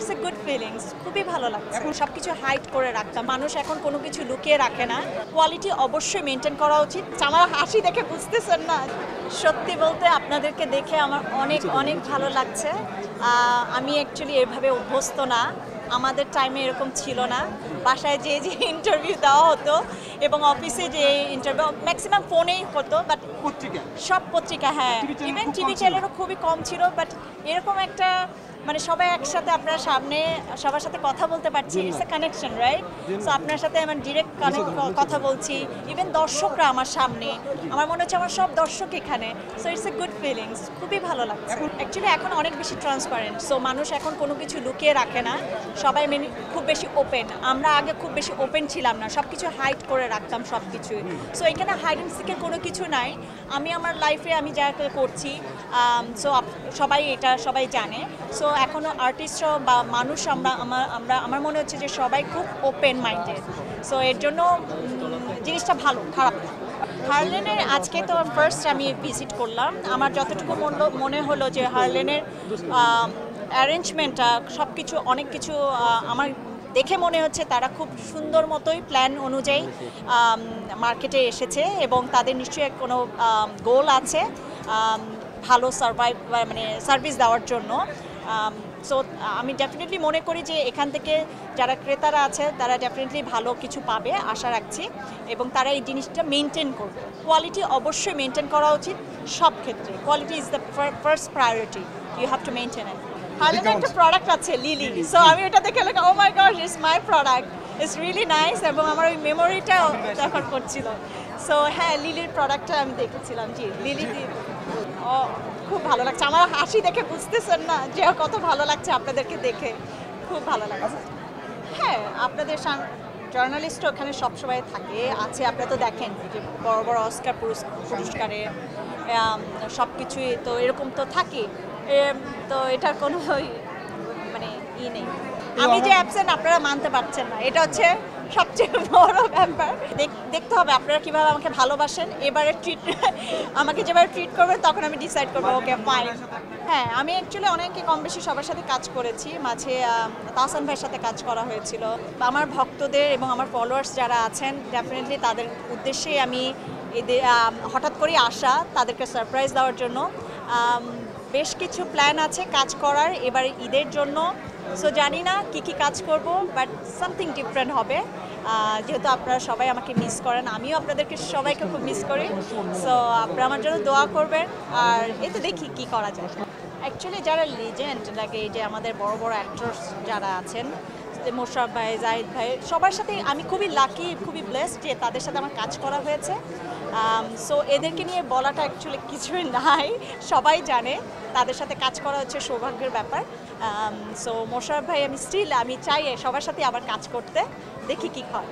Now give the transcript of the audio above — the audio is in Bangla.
ইটস এ গুড ফিলিংস, খুবই ভালো লাগছে। এখন সব কিছু হাইড করে রাখতাম, মানুষ এখন কোনো কিছু লুকিয়ে রাখে না। কোয়ালিটি অবশ্যই মেনটেন করা উচিত। আমার হাসি দেখে বুঝতেছেন না, সত্যি বলতে আপনাদেরকে দেখে আমার অনেক অনেক ভালো লাগছে। আমি অ্যাকচুয়ালি এভাবে অভ্যস্ত না, আমাদের টাইমে এরকম ছিল না। বাসায় যে ইন্টারভিউ দেওয়া হতো এবং অফিসে যে ইন্টারভিউ ম্যাক্সিমাম ফোনেই হতো, বাট সব পত্রিকা, হ্যাঁ, ইভেন টিভি চ্যানেলও খুবই কম ছিল। বাট এরকম একটা মানে সবাই একসাথে আপনার সামনে সবার সাথে কথা বলতে পারছি, it's a connection, right? So আপনার সাথে আমার ডিরেক্ট কথা বলছি, ইভেন দর্শকরা আমার সামনে, আমার মনে হচ্ছে আমার সব দর্শক এখানে। So it's a good feelings, খুবই ভালো লাগছে। অ্যাকচুয়ালি এখন অনেক বেশি ট্রান্সপারেন্ট, সো মানুষ এখন কোনো কিছু লুকিয়ে রাখে না, সবাই খুব বেশি ওপেন। আমরা আগে খুব বেশি ওপেন ছিলাম না, সব কিছু হাইড করে রাখতাম সব কিছুই। সো এখানে হাইড অ্যান্ড সিকের কোনো কিছু নাই। আমি আমার লাইফে আমি যা করছি, সো সবাই এটা সবাই জানে। সো এখনও আর্টিস্টরাও বা মানুষ আমার মনে হচ্ছে যে সবাই খুব ওপেন মাইন্ডেড। সো এর জন্য জিনিসটা ভালো, খারাপ না। হার্লেনের আজকে তো ফার্স্ট আমি ভিজিট করলাম। আমার যতটুকু মনে হলো যে হার্লেনের অ্যারেঞ্জমেন্টটা সব কিছু অনেক কিছু আমার দেখে মনে হচ্ছে তারা খুব সুন্দর মতোই প্ল্যান অনুযায়ী মার্কেটে এসেছে এবং তাদের নিশ্চয়ই কোনো গোল আছে ভালো সার্ভিস দেওয়ার জন্য। সো আমি ডেফিনেটলি মনে করি যে এখান থেকে যারা ক্রেতারা আছে তারা ডেফিনেটলি ভালো কিছু পাবে, আশা রাখছি, এবং তারা এই জিনিসটা মেনটেন করবে। কোয়ালিটি অবশ্যই মেনটেন করা উচিত সব ক্ষেত্রে। Quality is the first priority, you have to maintain it. হার্লেনের একটা প্রোডাক্ট আছে লিলি, সো আমি ওটা দেখে oh my god, it's my product, it's really nice, এবং আমার ওই মেমোরিটা রেফার করছিল। সো হ্যাঁ, লিলির প্রোডাক্টটা আমি দেখেছিলাম, জি লিলি খুব ভালো লাগছে। আমার হাসি দেখে বুঝতেছেন না যে কত ভালো লাগছে আপনাদেরকে দেখে, খুব ভালো লাগছে। হ্যাঁ, আপনাদের জার্নালিস্টও ওখানে সবসময় থাকে আছে, আপনারা তো দেখেন যে বড় বড় অস্কার পুরস্কারে সব কিছুই তো এরকম তো থাকে। তো এটার কোনো মানে নেই। আমি যে অ্যাবসেন্ট আপনারা মানতে পারছেন না, এটা হচ্ছে সবচেয়ে বড় ব্যাপার। দেখতে হবে আপনারা কীভাবে আমাকে ভালোবাসেন। এবারে আমাকে যেভাবে ট্রিট করবেন তখন আমি ডিসাইড করবো ওকে ফাইন। হ্যাঁ, আমি অ্যাকচুয়ালি অনেকে কম বেশি সবার সাথে কাজ করেছি, মাঝে তাহসান ভাইয়ের সাথে কাজ করা হয়েছিল। আমার ভক্তদের এবং আমার ফলোয়ার্স যারা আছেন ডেফিনেটলি তাদের উদ্দেশ্যেই আমি হঠাৎ করেই আসা, তাদেরকে সারপ্রাইজ দেওয়ার জন্য। বেশ কিছু প্ল্যান আছে কাজ করার এবার ঈদের জন্য। সো জানি না কী কাজ করব, বাট সামথিং ডিফারেন্ট হবে। যেহেতু আপনারা সবাই আমাকে মিস করেন, আমিও আপনাদেরকে সবাইকে খুব মিস করি। সো আপনারা আমার জন্য দোয়া করবেন, আর এতে দেখি কি করা যায়। অ্যাকচুয়ালি যারা লিজেন্ড লাগে, এই যে আমাদের বড় বড় অ্যাক্টরস যারা আছেন, মোশাররফ ভাই, জাহিদ ভাই, সবার সাথে আমি খুবই লাকি, খুবই ব্লেসড যে তাদের সাথে আমার কাজ করা হয়েছে। সো এদেরকে নিয়ে বলাটা অ্যাকচুয়ালি কিছুই নাই, সবাই জানে তাদের সাথে কাজ করা হচ্ছে সৌভাগ্যের ব্যাপার। সো মোশাররফ ভাই আমি চাই সবার সাথে আবার কাজ করতে, দেখি কী হয়।